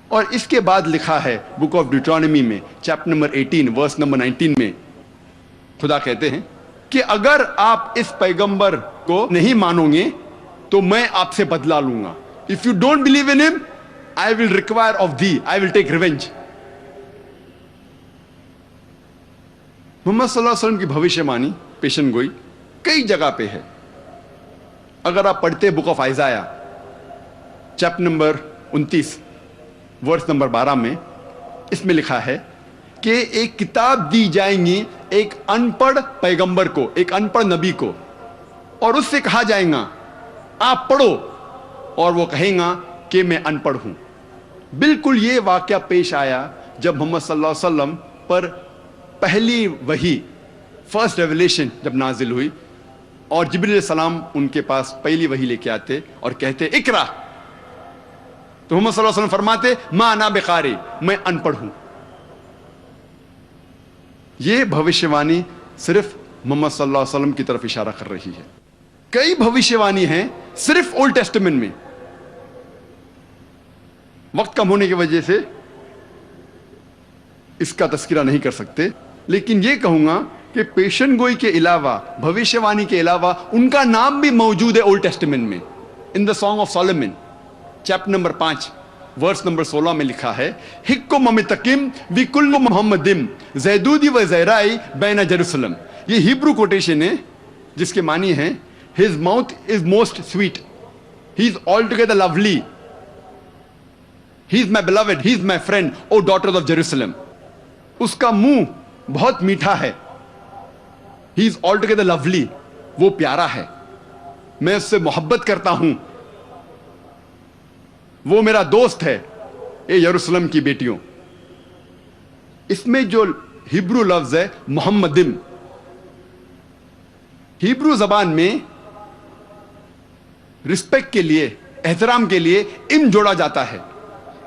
اور اس کے بعد لکھا ہے بک آف ڈیوٹرانومی میں چیپٹر نمبر 18 ورس نمبر 19 میں خدا کہتے ہیں کہ اگر آپ اس پیغمبر کو نہیں مانو گے تو میں آپ سے بدلہ لوں گا. If you don't believe in him, I will require of thee, I will take revenge. محمد صلی اللہ علیہ وسلم کی بھوشیہ وانی پیشن گوئی کئی جگہ پہ ہے. اگر آپ پڑھتے book of Isaiah chapter number 29 verse number 12 میں، اس میں لکھا ہے کہ ایک کتاب دی جائیں گی ایک ان پڑھ پیغمبر کو، ایک ان پڑھ نبی کو، اور اس سے کہا جائے گا آپ پڑھو، اور وہ کہیں گا کہ میں ان پڑھ ہوں. بالکل یہ واقعہ پیش آیا جب محمد صلی اللہ علیہ وسلم پر پہلی وحی فرسٹ ریولیشن جب نازل ہوئی، اور جبریل علیہ السلام ان کے پاس پہلی وحی لے کے آتے اور کہتے اقرا، تو محمد صلی اللہ علیہ وسلم فرماتے ما انا بقاری، میں ان پڑھ ہوں. یہ بھوشیہ وانی صرف محمد صلی اللہ علیہ وسلم کی طرف اشارہ کر رہی ہے. کئی بھوشیہ وانی ہیں صرف اولڈ ٹیسٹمنٹ میں. وقت کم ہونے کی وجہ سے اس کا تذکرہ نہیں کر سکتے، لیکن یہ کہوں گا کہ پیشن گوئی کے علاوہ، بھوشیہ وانی کے علاوہ ان کا نام بھی موجود ہے اولڈ ٹیسٹمنٹ میں. In the song of Solomon chapter number 5 verse number 16 میں لکھا ہے حکم ممتقم وی کل محمدم زیدودی و زیرائی بین جروسلم. یہ ہیبرو کوٹیشن ہے جس کے معنی ہیں his mouth is most sweet, he is altogether lovely, he is my beloved, he is my friend, O daughters of Jerusalem. اس کا منہ بہت میٹھا ہے. he is altogether lovely, وہ پیارا ہے، میں اس سے محبت کرتا ہوں، وہ میرا دوست ہے، اے یروشلم کی بیٹیوں. اس میں جو ہیبرو لفظ ہے محمدم، ہیبرو زبان میں رسپیکٹ کے لیے، احترام کے لیے ام جوڑا جاتا ہے.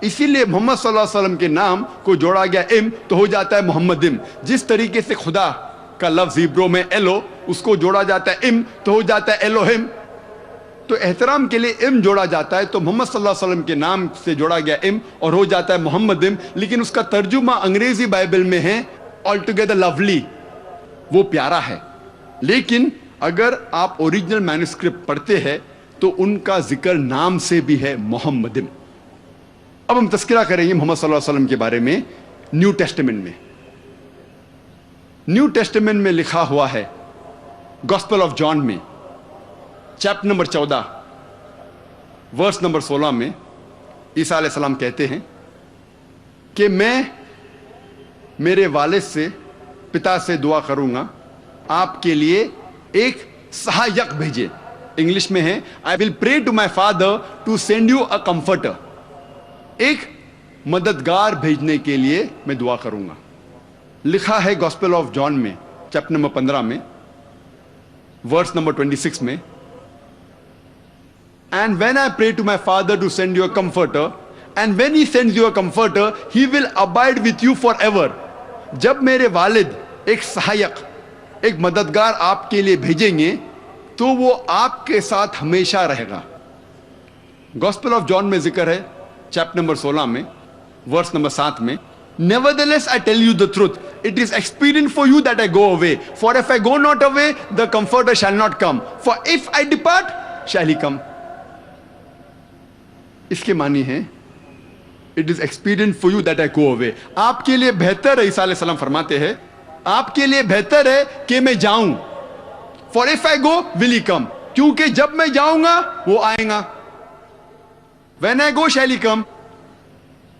اسی لیے محمد صلی اللہ علیہ وسلم کے نام کو جوڑا گیا ام تو ہو جاتا ہے محمدم. جس طریقے سے خدا کا لفظ ہیبرو میں ایلو، اس کو جوڑا جاتا ہے ام تو ہو جاتا ہے ایلوہم. تو احترام کے لیے ام جوڑا جاتا ہے، تو محمد صلی اللہ علیہ وسلم کے نام سے جوڑا گیا ام اور ہو جاتا ہے محمدم. لیکن اس کا ترجمہ انگریزی بائبل میں ہے آل ٹوگیدر لولی، وہ پیارا ہے. لیکن اگر آپ اوریجنل مینوسکرپٹ پڑھتے ہیں تو ان کا ذکر نام سے بھی ہے محمدم. اب ہم تذکرہ کریں گے محمد صلی اللہ علیہ وسلم کے بارے میں نیو ٹیسٹمنٹ میں. نیو ٹیسٹمنٹ میں لکھا ہوا ہے گاسپل آف جان میں چیپٹر نمبر 14 ورس نمبر 16 میں عیسیٰ علیہ السلام کہتے ہیں کہ میں میرے والد سے، پتا سے دعا کروں گا آپ کے لیے ایک سہایک بھیجے. انگلش میں ہے I will pray to my father to send you a comforter. ایک مددگار بھیجنے کے لیے میں دعا کروں گا. لکھا ہے گاسپل آف جان میں چیپٹر نمبر 15 میں ورس نمبر 26 میں And when I pray to my father to send you a comforter, and when he sends you a comforter, he will abide with you forever. جب میرے والد ایک سہایک، ایک مددگار آپ کے لیے بھیجیں گے تو وہ آپ کے ساتھ ہمیشہ رہے گا. گاسپل آف جان میں ذکر ہے چیپٹر نمبر 16 میں ورس نمبر 7 میں Nevertheless I tell you the truth, it is expedient for you that I go away, for if I go not away, the comforter shall not come, for if I depart, shall he come. اس کے معنی ہے it is expedient for you that I go away. آپ کے لیے بہتر ہے، عیسیٰ علیہ السلام فرماتے ہیں آپ کے لیے بہتر ہے کہ میں جاؤں. For if I go, will he come? کیونکہ جب میں جاؤں گا وہ آئیں گا. When I go, shall he come?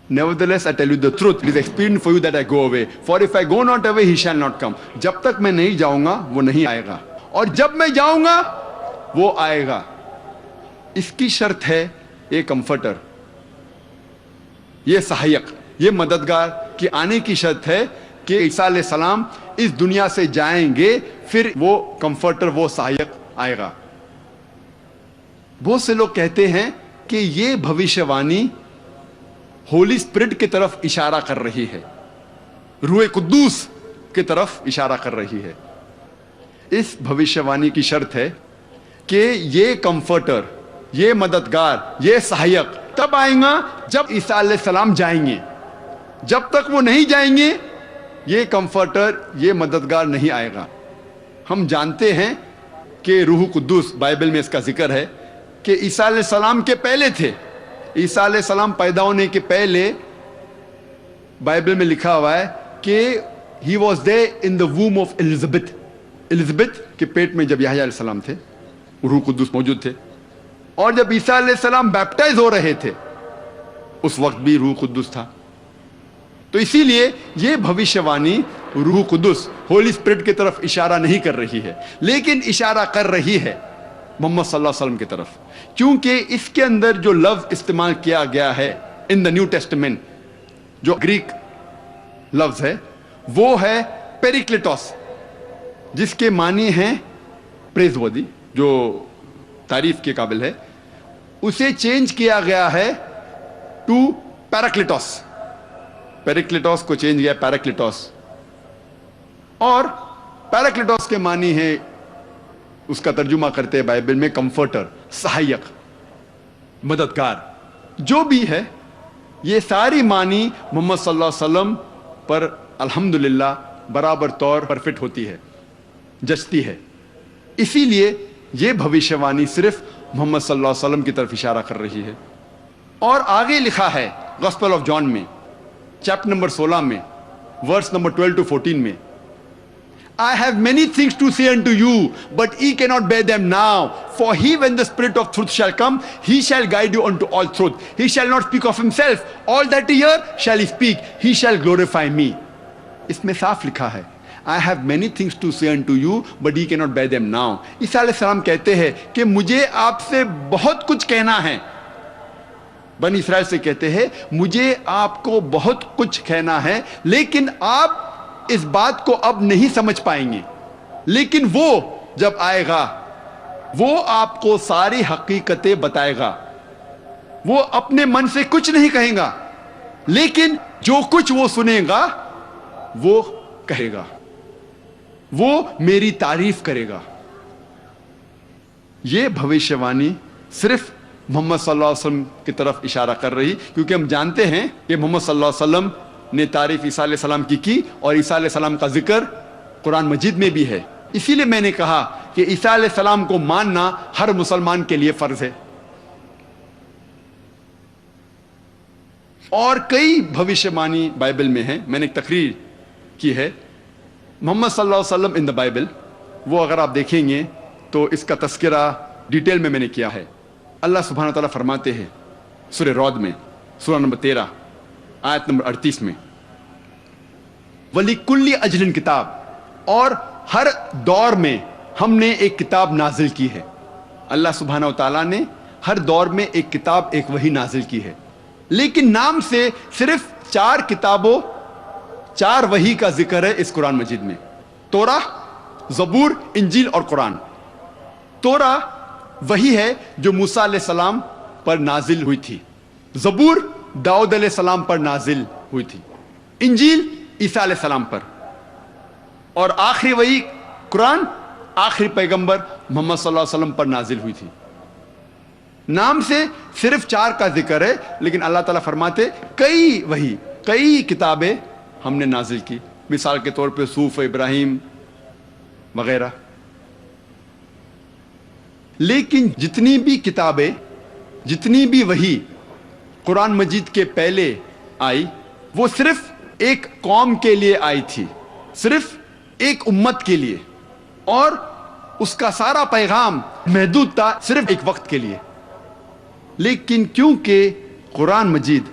Nevertheless, I tell you the truth. It is expedient for you that I go away. For if I go not away, he shall not come. جب تک میں نہیں جاؤں گا وہ نہیں آئے گا، اور جب میں جاؤں گا وہ آئے گا. اس کی شرط ہے یہ کمفرٹر، یہ سہایک، یہ مددگار کی آنے کی شرط ہے کہ عیسیٰ علیہ السلام اس دنیا سے جائیں گے، پھر وہ کمفرٹر، وہ سہایک آئے گا. بہت سے لوگ کہتے ہیں کہ یہ بھوشیہ وانی ہولی اسپرٹ کی طرف اشارہ کر رہی ہے، روح قدوس کی طرف اشارہ کر رہی ہے. اس بھوشیہ وانی کی شرط ہے کہ یہ کمفرٹر، یہ مددگار، یہ سہایک تب آئے گا جب عیسیٰ علیہ السلام جائیں گے. جب تک وہ نہیں جائیں گے یہ کمفرٹر، یہ مددگار نہیں آئے گا. ہم جانتے ہیں کہ روح قدوس، بائبل میں اس کا ذکر ہے کہ عیسیٰ علیہ السلام کے پہلے تھے. عیسیٰ علیہ السلام پیدا ہونے کے پہلے بائبل میں لکھا ہوا ہے کہ he was there in the womb of Elizabeth. Elizabeth کے پیٹ میں جب یحییٰ علیہ السلام تھے روح قدوس موجود تھے. اور جب عیسیٰ علیہ السلام بیپٹائز ہو رہے تھے اس وقت بھی روح قدوس تھا. تو اسی لیے یہ بھوشیوانی روح قدس، ہولی اسپرٹ کی طرف اشارہ نہیں کر رہی ہے، لیکن اشارہ کر رہی ہے محمد صلی اللہ علیہ وسلم کی طرف، کیونکہ اس کے اندر جو لفظ استعمال کیا گیا ہے ان دا نیو ٹیسٹمنٹ، جو گریک لفظ ہے وہ ہے پیریکلیٹوس، جس کے معنی ہیں پریز ودی، جو تعریف کے قابل ہے. اسے چینج کیا گیا ہے ٹو پیراکلیٹوس. پیریکلیٹوس کو چینج کیا پیراکلیٹوس، اور پیراکلیٹوس کے معنی ہے، اس کا ترجمہ کرتے ہیں بائبل میں کمفرٹر، سہایک، مددگار. جو بھی ہے یہ ساری معنی محمد صلی اللہ علیہ وسلم پر الحمدللہ برابر طور پر فٹ ہوتی ہے، جچتی ہے. اسی لیے یہ بھوشیوانی صرف محمد صلی اللہ علیہ وسلم کی طرف اشارہ کر رہی ہے. اور آگے لکھا ہے گاسپل آف جان میں چیپٹر نمبر 16 میں ورس نمبر 12 to 14 میں، I have many things to say unto you, but ye cannot bear them now. For he, when the Spirit of truth shall come, he shall guide you unto all truth. He shall not speak of himself. All that he hear shall he speak. He shall glorify me. اس میں صاف لکھا ہے I have many things to say unto you, but ye cannot bear them now. عیسیٰ علیہ السلام کہتے ہیں کہ مجھے آپ سے بہت کچھ کہنا ہے. بنی اسرائیل سے کہتے ہیں مجھے آپ کو بہت کچھ کہنا ہے، لیکن آپ اس بات کو اب نہیں سمجھ پائیں گے. لیکن وہ جب آئے گا وہ آپ کو ساری حقیقتیں بتائے گا. وہ اپنے من سے کچھ نہیں کہیں گا، لیکن جو کچھ وہ سنے گا وہ کہے گا، وہ میری تعریف کرے گا. یہ بھوشیوانی صرف محمد صلی اللہ علیہ وسلم کی طرف اشارہ کر رہی، کیونکہ ہم جانتے ہیں کہ محمد صلی اللہ علیہ وسلم نے تعریف عیسیٰ علیہ السلام کی اور عیسیٰ علیہ السلام کا ذکر قرآن مجید میں بھی ہے. اسی لیے میں نے کہا کہ عیسیٰ علیہ السلام کو ماننا ہر مسلمان کے لیے فرض ہے. اور کئی بھوشیوانی بائبل میں ہیں. میں نے ایک تقریر کی ہے محمد صلی اللہ علیہ وسلم ان دا بائبل، وہ اگر آپ دیکھیں گے تو اس کا تذکرہ ڈیٹیل میں نے کیا ہے. اللہ سبحانہ و تعالیٰ فرماتے ہیں سورہ رعد میں سورہ نمبر 13 آیت نمبر 38 میں، وَلِكُلِّ أَجْلٍ کتاب، اور ہر دور میں ہم نے ایک کتاب نازل کی ہے. اللہ سبحانہ و تعالیٰ نے ہر دور میں ایک کتاب، ایک وحی نازل کی ہے. لیکن نام سے صرف 4 کتابوں، 4 وحی کا ذکر ہے اس قرآن مجید میں، توراہ، زبور، انجیل اور قرآن. توراہ وہی ہے جو موسیٰ علیہ السلام پر نازل ہوئی تھی، زبور داؤد علیہ السلام پر نازل ہوئی تھی، انجیل عیسیٰ علیہ السلام پر، اور آخری وحی قرآن آخری پیغمبر محمد صلی اللہ علیہ وسلم پر نازل ہوئی تھی. نام سے صرف 4 کا ذکر ہے، لیکن اللہ تعالیٰ فرماتے کئی وحی، کئی کتابیں ہم نے نازل کی. مثال کے طور پہ صحف ابراہیم وغیرہ. لیکن جتنی بھی کتابیں، جتنی بھی وحی قرآن مجید کے پہلے آئی، وہ صرف ایک قوم کے لیے آئی تھی، صرف ایک امت کے لیے، اور اس کا سارا پیغام محدود تھا صرف ایک وقت کے لیے. لیکن کیونکہ قرآن مجید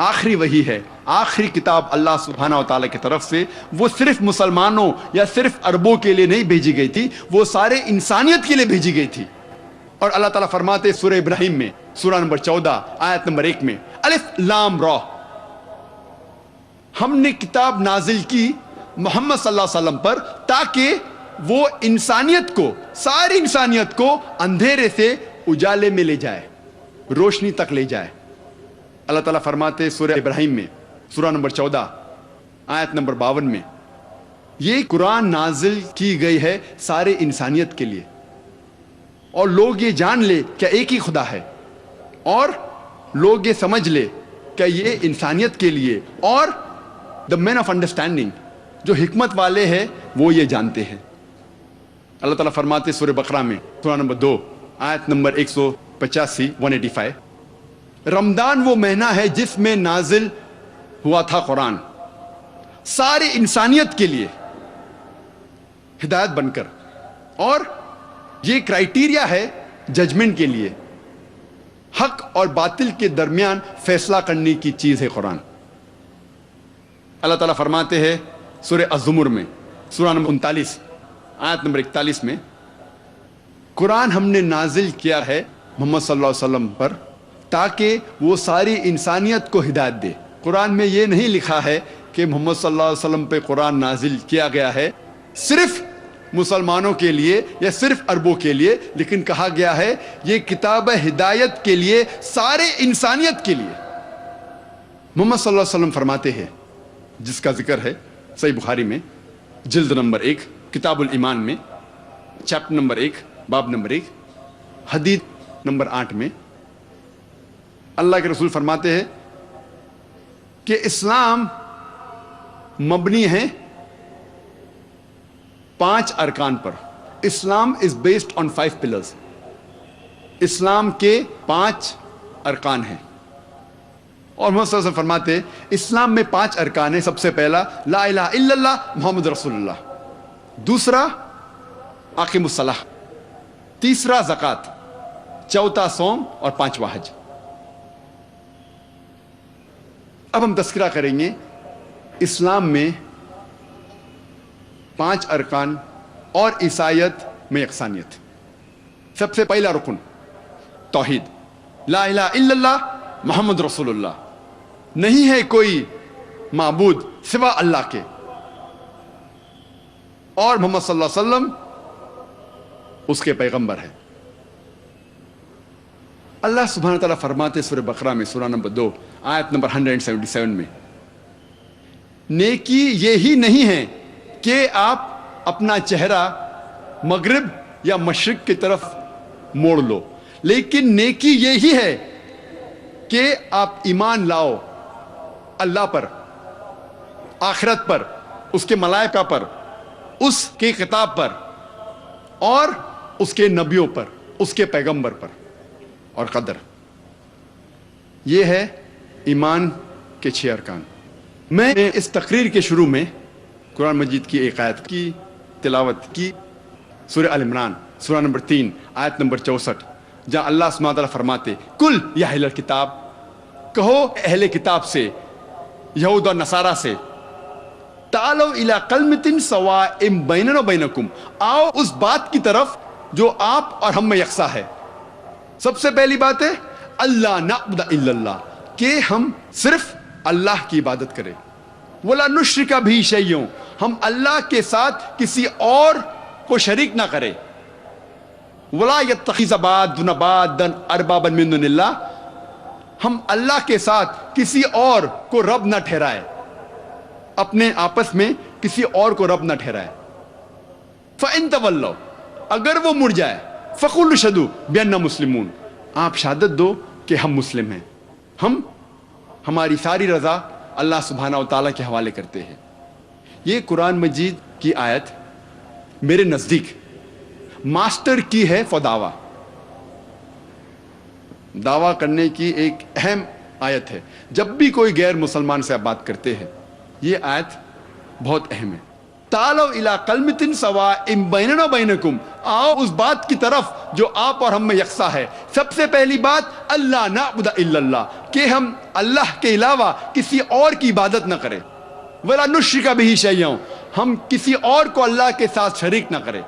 آخری وحی ہے، آخری کتاب اللہ سبحانہ و تعالیٰ کی طرف سے، وہ صرف مسلمانوں یا صرف عربوں کے لیے نہیں بھیجی گئی تھی، وہ سارے انسانیت کے لیے بھیجی گئی تھی. اور اللہ تعالیٰ فرماتے سورہ ابراہیم میں سورہ نمبر 14 آیت نمبر 1 میں، الف لام را، ہم نے کتاب نازل کی محمد صلی اللہ علیہ وسلم پر تاکہ وہ انسانیت کو، ساری انسانیت کو اندھیرے سے اجالے میں لے جائے، روشنی تک لے جائے. اللہ تعالیٰ فرماتے سورہ ابراہیم میں سورہ نمبر 14 آیت نمبر 52 میں، یہ قرآن نازل کی گئی ہے سارے انسانیت کے لیے، اور لوگ یہ جان لے کہ ایک ہی خدا ہے، اور لوگ یہ سمجھ لے کہ یہ انسانیت کے لیے، اور دا مین آف انڈرسٹینڈنگ، جو حکمت والے ہیں وہ یہ جانتے ہیں۔ اللہ تعالیٰ فرماتے سورہ بقرہ میں، سورہ نمبر 2 آیت نمبر 185 رمضان وہ مہینہ ہے جس میں نازل ہوا تھا قرآن، ساری انسانیت کے لیے ہدایت بن کر، اور یہ کرائیٹیریا ہے ججمنٹ کے لیے، حق اور باطل کے درمیان فیصلہ کرنے کی چیز ہے قرآن۔ اللہ تعالیٰ فرماتے ہیں سورہ الزمر میں، سورہ نمبر 39 آیت نمبر 41 میں، قرآن ہم نے نازل کیا ہے محمد صلی اللہ علیہ وسلم پر تاکہ وہ ساری انسانیت کو ہدایت دے۔ قرآن میں یہ نہیں لکھا ہے کہ محمد صلی اللہ علیہ وسلم پہ قرآن نازل کیا گیا ہے صرف مسلمانوں کے لیے یا صرف عربوں کے لیے، لیکن کہا گیا ہے یہ کتاب ہدایت کے لیے، سارے انسانیت کے لیے۔ محمد صلی اللہ علیہ وسلم فرماتے ہیں، جس کا ذکر ہے صحیح بخاری میں جلد نمبر 1 کتاب الایمان میں چیپٹر نمبر 1 باب نمبر 1 حدیث نمبر 8 میں، اللہ کے رسول فرماتے ہیں کہ اسلام مبنی ہے 5 ارکان پر۔ اسلام از بیسڈ آن 5 پلرز۔ اسلام کے 5 ارکان ہیں، اور محمد صلی اللہ علیہ وسلم فرماتے ہیں اسلام میں 5 ارکان ہیں۔ سب سے پہلا لا الہ الا اللہ محمد رسول اللہ، دوسرا اقیم الصلاۃ، تیسرا زکوٰۃ، چوتھا صوم، اور 5واں حج۔ اب ہم تذکرہ کریں گے اسلام میں 5 ارکان اور عیسائیت میں یکسانیت۔ سب سے پہلا رکن توحید، لا الہ الا اللہ محمد رسول اللہ، نہیں ہے کوئی معبود سوا اللہ کے، اور محمد صلی اللہ علیہ وسلم اس کے پیغمبر ہیں۔ اللہ سبحانہ تعالیٰ فرماتے سورہ بقرہ میں سورہ نمبر 2 آیت نمبر 177 میں، نیکی یہی نہیں ہے کہ آپ اپنا چہرہ مغرب یا مشرق کی طرف موڑ لو، لیکن نیکی یہی ہے کہ آپ ایمان لاؤ اللہ پر، آخرت پر، اس کے ملائکہ پر، اس کے کتاب پر، اور اس کے نبیوں پر، اس کے پیغمبر پر، اور قدر۔ یہ ہے ایمان کے 6 ارکان۔ میں نے اس تقریر کے شروع میں قرآن مجید کی ایک آیت کی تلاوت کی، سورہ آل عمران سورہ نمبر 3 آیت نمبر 64، جہاں اللہ سبحانہ تعالیٰ فرماتے کل یا اہل الکتاب، کہو اہل کتاب سے، یہود اور نصارہ سے، تعالوا الی کلمۃ سواء بیننا و بینکم، آؤ اس بات کی طرف جو آپ اور ہم میں یکساں ہے۔ سب سے پہلی بات ہے اللہ نعبد الا اللہ، کہ ہم صرف اللہ کی عبادت کریں، ولا نشرک بہ شیئا، ہم اللہ کے ساتھ کسی اور کو شریک نہ کریں، ولا یتخذ بعضنا بعضا اربابا من دون اللہ، ہم اللہ کے ساتھ کسی اور کو رب نہ ٹھہرائے، اپنے آپس میں کسی اور کو رب نہ ٹھہرائے۔ فَإِن تَوَلَّوْا، اگر وہ مڑ جائے، فَقُولُوا اشْهَدُوا بِأَنَّا مُسْلِمُونَ، آپ شہادت دو کہ ہم مسلم ہیں، ہم ہماری ساری رضا اللہ سبحانہ و تعالیٰ کے حوالے کرتے ہیں۔ یہ قرآن مجید کی آیت میرے نزدیک ماسٹر کی ہے فور دعویٰ کرنے کی ایک اہم آیت ہے۔ جب بھی کوئی غیر مسلمان سے آپ بات کرتے ہیں، یہ آیت بہت اہم ہے۔ تعالوا الی کلمۃ سواء بیننا و بینکم، آؤ اس بات کی طرف جو آپ اور ہم میں یکساں ہے۔ سب سے پہلی بات اللہ نعبد الا اللہ، کہ ہم اللہ کے علاوہ کسی اور کی عبادت نہ کریں، ولا نشرک بہ شیئا، ہم کسی اور کو اللہ کے ساتھ شریک نہ کریں۔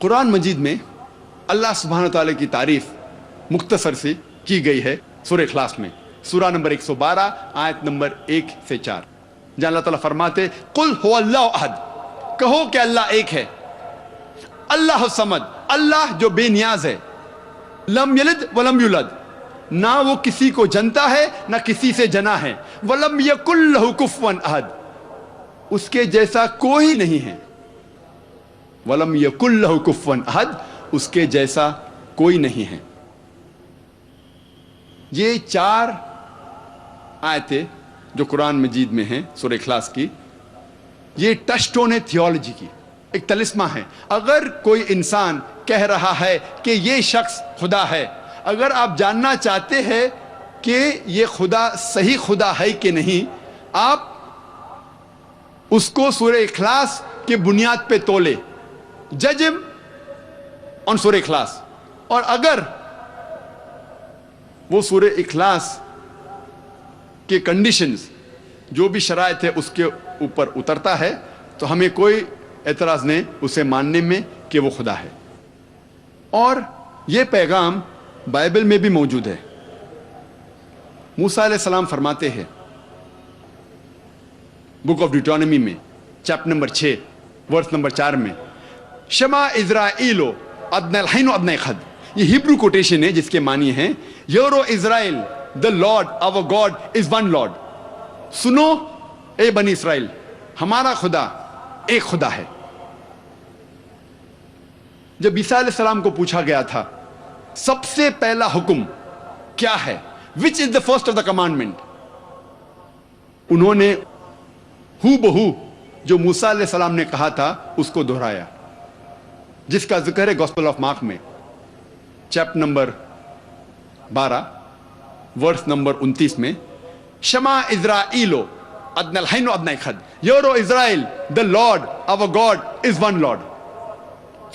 قرآن مجید میں اللہ سبحانہ تعالیٰ کی تعریف مختصر سے کی گئی ہے سورہ اخلاص میں، سورہ نمبر 112 آیت نمبر 1 سے 4، جہاں اللہ تعالیٰ فرماتے قل هو اللہ احد، کہو کہ اللہ ایک ہے، اللہ الصمد، اللہ جو بے نیاز ہے، لم یلد ولم یولد، نہ وہ کسی کو جنتا ہے نہ کسی سے جنا ہے، ولم یکن لہ کفوا احد، اس کے جیسا کوئی نہیں ہے، ولم یکن لہ کفوا احد، اس کے جیسا کوئی نہیں ہے. یہ 4 آیتیں جو قرآن مجید میں ہیں سورہ اخلاص کی، یہ ٹچ سٹون ہے تھیولوجی کی، ایک طلسمہ ہے. اگر کوئی انسان کہہ رہا ہے کہ یہ شخص خدا ہے، اگر آپ جاننا چاہتے ہیں کہ یہ خدا صحیح خدا ہے کہ نہیں، آپ اس کو سورہ اخلاص کی بنیاد پہ تولے. جج ہم آن سورہ اخلاص. اور اگر وہ سورہ اخلاص کے کنڈیشنز جو بھی شرائط ہے اس کے اوپر اترتا ہے تو ہمیں کوئی اعتراض نہیں اسے ماننے میں کہ وہ خدا ہے. اور یہ پیغام بائبل میں بھی موجود ہے. موسیٰ علیہ السلام فرماتے ہیں بک آف ڈیوٹرانومی میں چیپٹر نمبر 6 ورس نمبر 4 میں، شما اسرائیلو ادنی الحین و ادنی خد. یہ ہیبرو کوٹیشن ہے جس کے معنی ہیں euro Israel the Lord our God is one Lord. سنو اے بنی اسرائیل، ہمارا خدا ایک خدا ہے. جب عیسیٰ علیہ السلام کو پوچھا گیا تھا سب سے پہلا حکم کیا ہے، which is the first of the commandment، انہوں نے ہو بہو جو موسیٰ علیہ السلام نے کہا تھا اس کو دہرایا، جس کا ذکر ہے گوسپل آف مارک میں چیپٹر نمبر 12 ورس نمبر 29 میں، شما اسرائیلو ادنی الحین و ادنی خد، euro Israel the Lord our God is one Lord.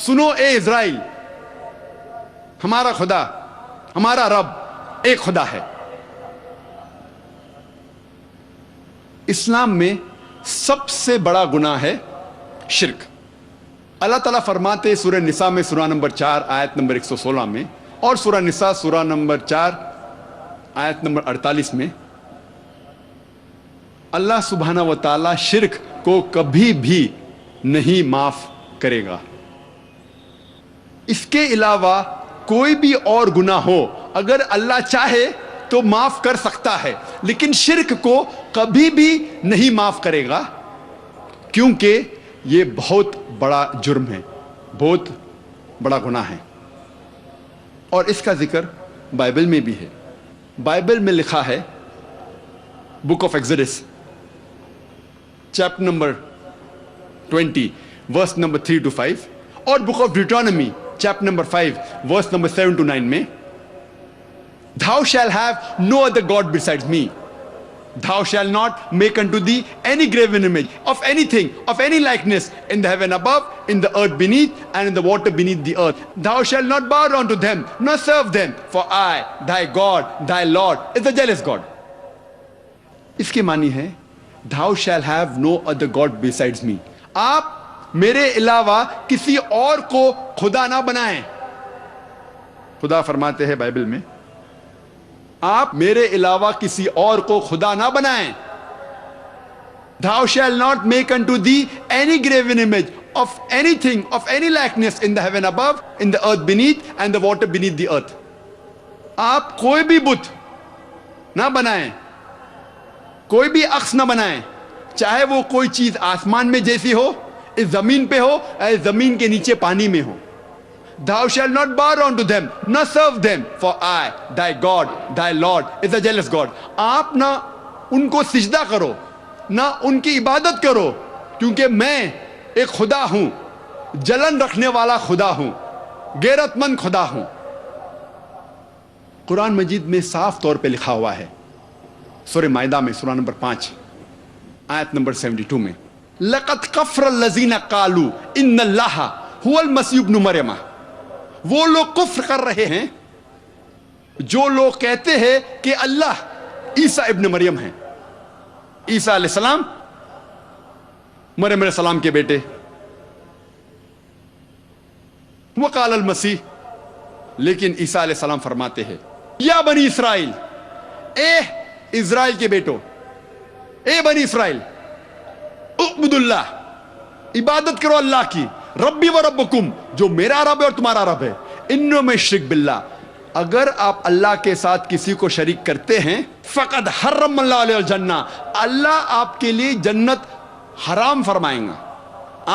سنو اے اسرائیل، ہمارا خدا، ہمارا رب ایک خدا ہے. اسلام میں سب سے بڑا گناہ ہے شرک. اللہ تعالیٰ فرماتے سورہ نساء میں سورہ نمبر 4 آیت نمبر 116 میں، اور سورہ نساء سورہ نمبر 4 آیت نمبر 48 میں، اللہ سبحانہ و تعالیٰ شرک کو کبھی بھی نہیں معاف کرے گا. اس کے علاوہ کوئی بھی اور گناہ ہو اگر اللہ چاہے تو معاف کر سکتا ہے، لیکن شرک کو کبھی بھی نہیں معاف کرے گا، کیونکہ یہ بہت بڑا جرم ہے، بہت بڑا گناہ ہے. اور اس کا ذکر بائبل میں بھی ہے. بائبل میں لکھا ہے book of Exodus chapter number 20 verse number 3 to 5، اور book of Deuteronomy chapter number 5 verse number 7 to 9 میں، Thou shall have no other God besides me. Thou shall not make unto thee any graven image of anything, of any likeness in the heaven above, in the earth beneath, and in the water beneath the earth. Thou shalt not bow down to them, nor serve them, for I, thy God, thy Lord, is a jealous God. اس کے معنی ہے Thou shall have no other God besides me. آپ میرے علاوہ کسی اور کو خدا نہ بنائیں. خدا فرماتے ہیں بائبل میں آپ میرے علاوہ کسی اور کو خدا نہ بنائیں. Thou shall not make unto thee any graven image of anything, of any likeness in the heaven above, in the earth beneath, and the water beneath the earth. آپ کوئی بھی بت نہ بنائیں، کوئی بھی عکس نہ بنائیں، چاہے وہ کوئی چیز آسمان میں جیسی ہو، اس زمین پہ ہو، یا زمین کے نیچے پانی میں ہو. Thou shalt not bow down to them, nor serve them, for I, thy God, thy Lord, is a jealous God. آپ نہ ان کو سجدہ کرو، نہ ان کی عبادت کرو، کیونکہ میں ایک خدا ہوں، جلن رکھنے والا خدا ہوں، غیرت مند خدا ہوں. قرآن مجید میں صاف طور پہ لکھا ہوا ہے سورہ مائدہ میں سورہ نمبر 5 آیت نمبر 72 میں، لَقَدْ كَفَرَ الَّذِينَ قَالُوا إِنَّ اللَّهَ هُوَ الْمَسِيحُ ابْنُ مَرْيَمَ. وہ لوگ کفر کر رہے ہیں جو لوگ کہتے ہیں کہ اللہ عیسیٰ ابن مریم ہیں. عیسیٰ علیہ السلام مریم علیہ السلام کے بیٹے. وقال المسیح، لیکن عیسیٰ علیہ السلام فرماتے ہیں یا بنی اسرائیل، اے اسرائیل کے بیٹو، اے بنی اسرائیل، اعبدوا اللہ، عبادت کرو اللہ کی، ربی و ربکم، جو میرا رب ہے اور تمہارا رب ہے. انہوں میں شرک باللہ، اگر آپ اللہ کے ساتھ کسی کو شریک کرتے ہیں، فقد حرم اللہ علیہ الجنہ، اللہ آپ کے لیے جنت حرام فرمائیں گا.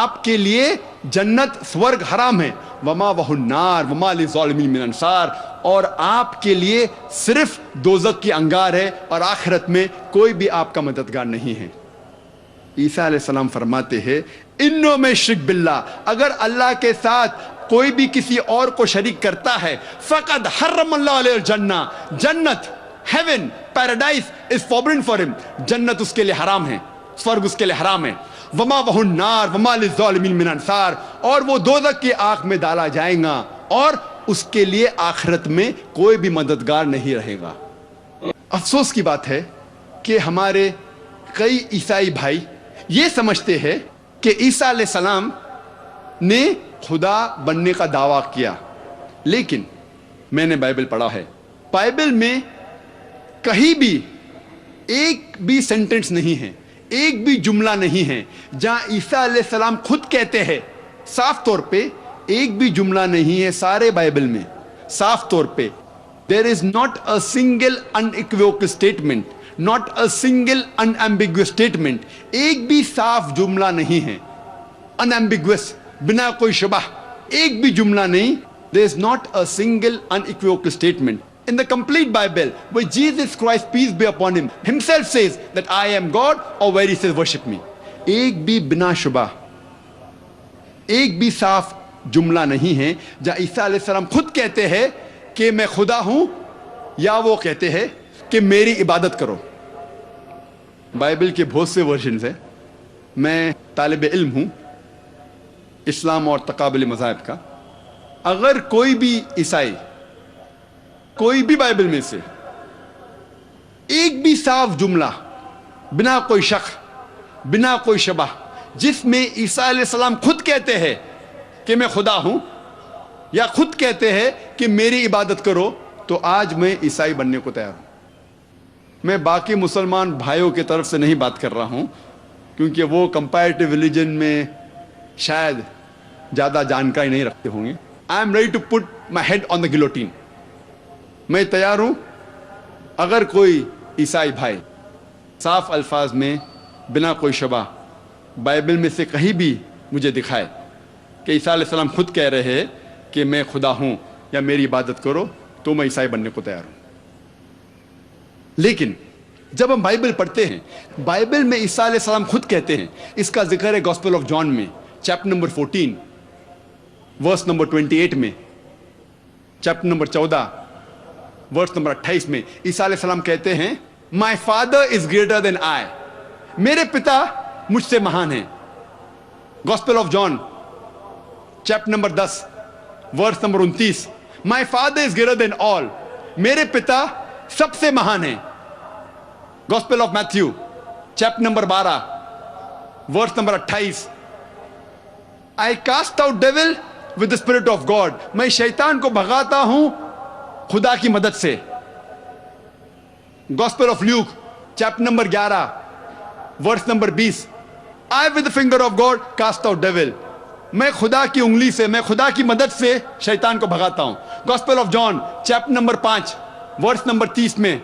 آپ کے لیے جنت سورگ حرام ہے، وما وہ النار وما للظالمین من انصار، اور آپ کے لیے صرف دوزخ کی انگار ہے، اور آخرت میں کوئی بھی آپ کا مددگار نہیں ہے۔ عیسیٰ علیہ السلام فرماتے ہیں انو میں شرک باللہ، اگر اللہ کے ساتھ کوئی بھی کسی اور کو شریک کرتا ہے، فقد حرم اللہ علیہ الجنہ، جنت، ہیون، پیراڈائز از فوربڈن فار ہم، جنت اس کے لیے حرام ہے، سورگ اس کے لیے حرام ہے، وما وہ النار وما للظالمین من انصار، اور وہ دوزخ کی آگ میں ڈالا جائے گا اور اس کے لیے آخرت میں کوئی بھی مددگار نہیں رہے گا۔ افسوس کی بات ہے کہ ہمارے کئی عیسائی بھائی یہ سمجھتے ہیں کہ عیسیٰ علیہ السلام نے خدا بننے کا دعویٰ کیا، لیکن میں نے بائبل پڑھا ہے، بائبل میں کہیں بھی ایک بھی سینٹنس نہیں ہے، ایک بھی جملہ نہیں ہے جہاں عیسیٰ علیہ السلام خود کہتے ہیں، صاف طور پہ ایک بھی جملہ نہیں ہے سارے بائبل میں، صاف طور پہ there is not a single unequivocal statement, not a single unambiguous statement، ایک بھی صاف جملہ نہیں ہے، unambiguous، بنا کوئی شبہ، ایک بھی جملہ نہیں، there is not a single unequivocal statement in the complete Bible where Jesus Christ, peace be upon him, himself says that I am God, or where he says worship me۔ ایک بھی بنا شبہ، ایک بھی صاف جملہ نہیں ہے جہاں عیسیٰ علیہ السلام خود کہتے ہیں کہ میں خدا ہوں، یا وہ کہتے ہیں کہ میری عبادت کرو۔ بائبل کے بہت سے ورژنز ہیں، میں طالب علم ہوں اسلام اور تقابل مذاہب کا، اگر کوئی بھی عیسائی کوئی بھی بائبل میں سے ایک بھی صاف جملہ بنا کوئی شک، بنا کوئی شبہ، جس میں عیسیٰ علیہ السلام خود کہتے ہیں کہ میں خدا ہوں، یا خود کہتے ہیں کہ میری عبادت کرو، تو آج میں عیسائی بننے کو تیار ہوں۔ میں باقی مسلمان بھائیوں کی طرف سے نہیں بات کر رہا ہوں، کیونکہ وہ کمپیریٹیو ریلیجن میں شاید زیادہ جانکاری نہیں رکھتے ہوں گے۔ I am ready to put my head on the guillotine, میں تیار ہوں اگر کوئی عیسائی بھائی صاف الفاظ میں بنا کوئی شبہ بائبل میں سے کہیں بھی مجھے دکھائے کہ عیسیٰ علیہ السلام خود کہہ رہے ہیں کہ میں خدا ہوں یا میری عبادت کرو، تو میں عیسائی بننے کو تیار ہوں۔ لیکن جب ہم بائبل پڑھتے ہیں، بائبل میں عیسیٰ علیہ السلام خود کہتے ہیں، اس کا ذکر ہے گاسپل آف جان میں چیپٹر نمبر 14 ورس نمبر 28 میں، چیپٹر نمبر 14 ورس نمبر 28 میں عیسیٰ علیہ السلام کہتے ہیں مائی فادر از گریٹر دین آئی، میرے پتا مجھ سے مہان ہیں۔ Gospel of John chapter number 10 verse number 29، my father is greater than all, میرے پتا سب سے مہان ہیں۔ Gospel of Matthew chapter number 12 verse number 28، I cast out devil with the spirit of God, میں شیطان کو بھگاتا ہوں خدا کی مدد سے۔ Gospel of Luke chapter number 11 verse number 20، I with the finger of God cast out dual, میں خدا کی انگلی سے، میں خدا کی مدد سے شیطان کو بھگاتا ہوں۔ Gospel of John chapter number 5 verse number 30 میں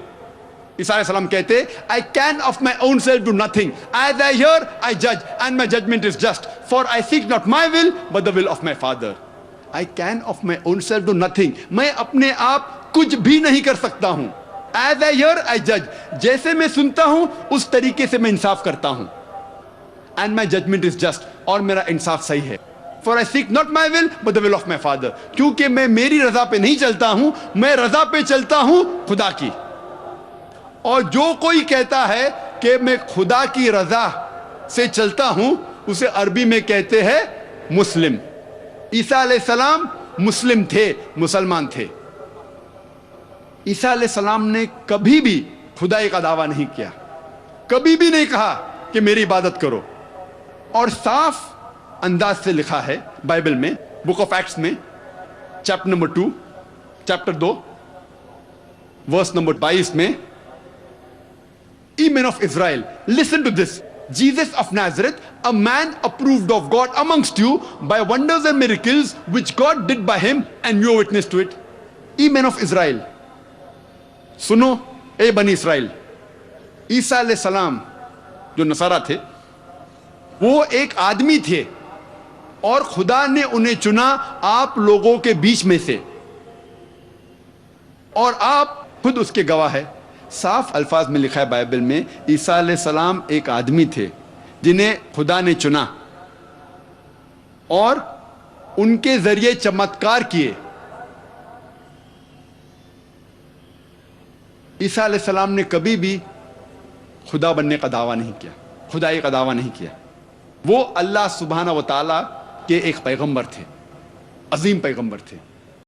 عیسیٰ علیہ السلام کہتے I can of my own self do nothing, as I hear I judge and my judgment is just, for I seek not my will but the will of my Father۔ I can of my own self do nothing، میں اپنے آپ کچھ بھی نہیں کر سکتا ہوں۔ As I hear I judge، جیسے میں سنتا ہوں اس طریقے سے میں انصاف کرتا ہوں۔ And my judgment is just، اور میرا انصاف صحیح ہے۔ For I seek not my will but the will of my Father، کیونکہ میں میری رضا پہ نہیں چلتا ہوں، میں رضا پہ چلتا ہوں خدا کی۔ اور جو کوئی کہتا ہے کہ میں خدا کی رضا سے چلتا ہوں، اسے عربی میں کہتے ہیں مسلم۔ عیسیٰ علیہ السلام مسلم تھے، مسلمان تھے۔ عیسیٰ علیہ السلام نے کبھی بھی خدائی کا دعویٰ نہیں کیا، کبھی بھی نہیں کہا کہ میری عبادت کرو، اور صاف انداز سے لکھا ہے بائبل میں بک آف ایکٹس میں chapter number 2 chapter 2 verse number 22 میں، Ye men of Israel, listen to this. Jesus of Nazareth, a man approved of God amongst you by wonders and miracles which God did by him, and you are witness to it. Ye men of Israel, سنو اے بنی اسرائیل۔ عیسیٰ علیہ السلام جو نصارہ تھے، وہ ایک آدمی تھے اور خدا نے انہیں چنا آپ لوگوں کے بیچ میں سے، اور آپ خود اس کے گواہ ہے۔ صاف الفاظ میں لکھا ہے بائبل میں، عیسیٰ علیہ السلام ایک آدمی تھے جنہیں خدا نے چنا اور ان کے ذریعے چمتکار کیے۔ عیسیٰ علیہ السلام نے کبھی بھی خدا بننے کا دعویٰ نہیں کیا، خدائی کا دعویٰ نہیں کیا۔ وہ اللہ سبحانہ و تعالیٰ کے ایک پیغمبر تھے، عظیم پیغمبر تھے۔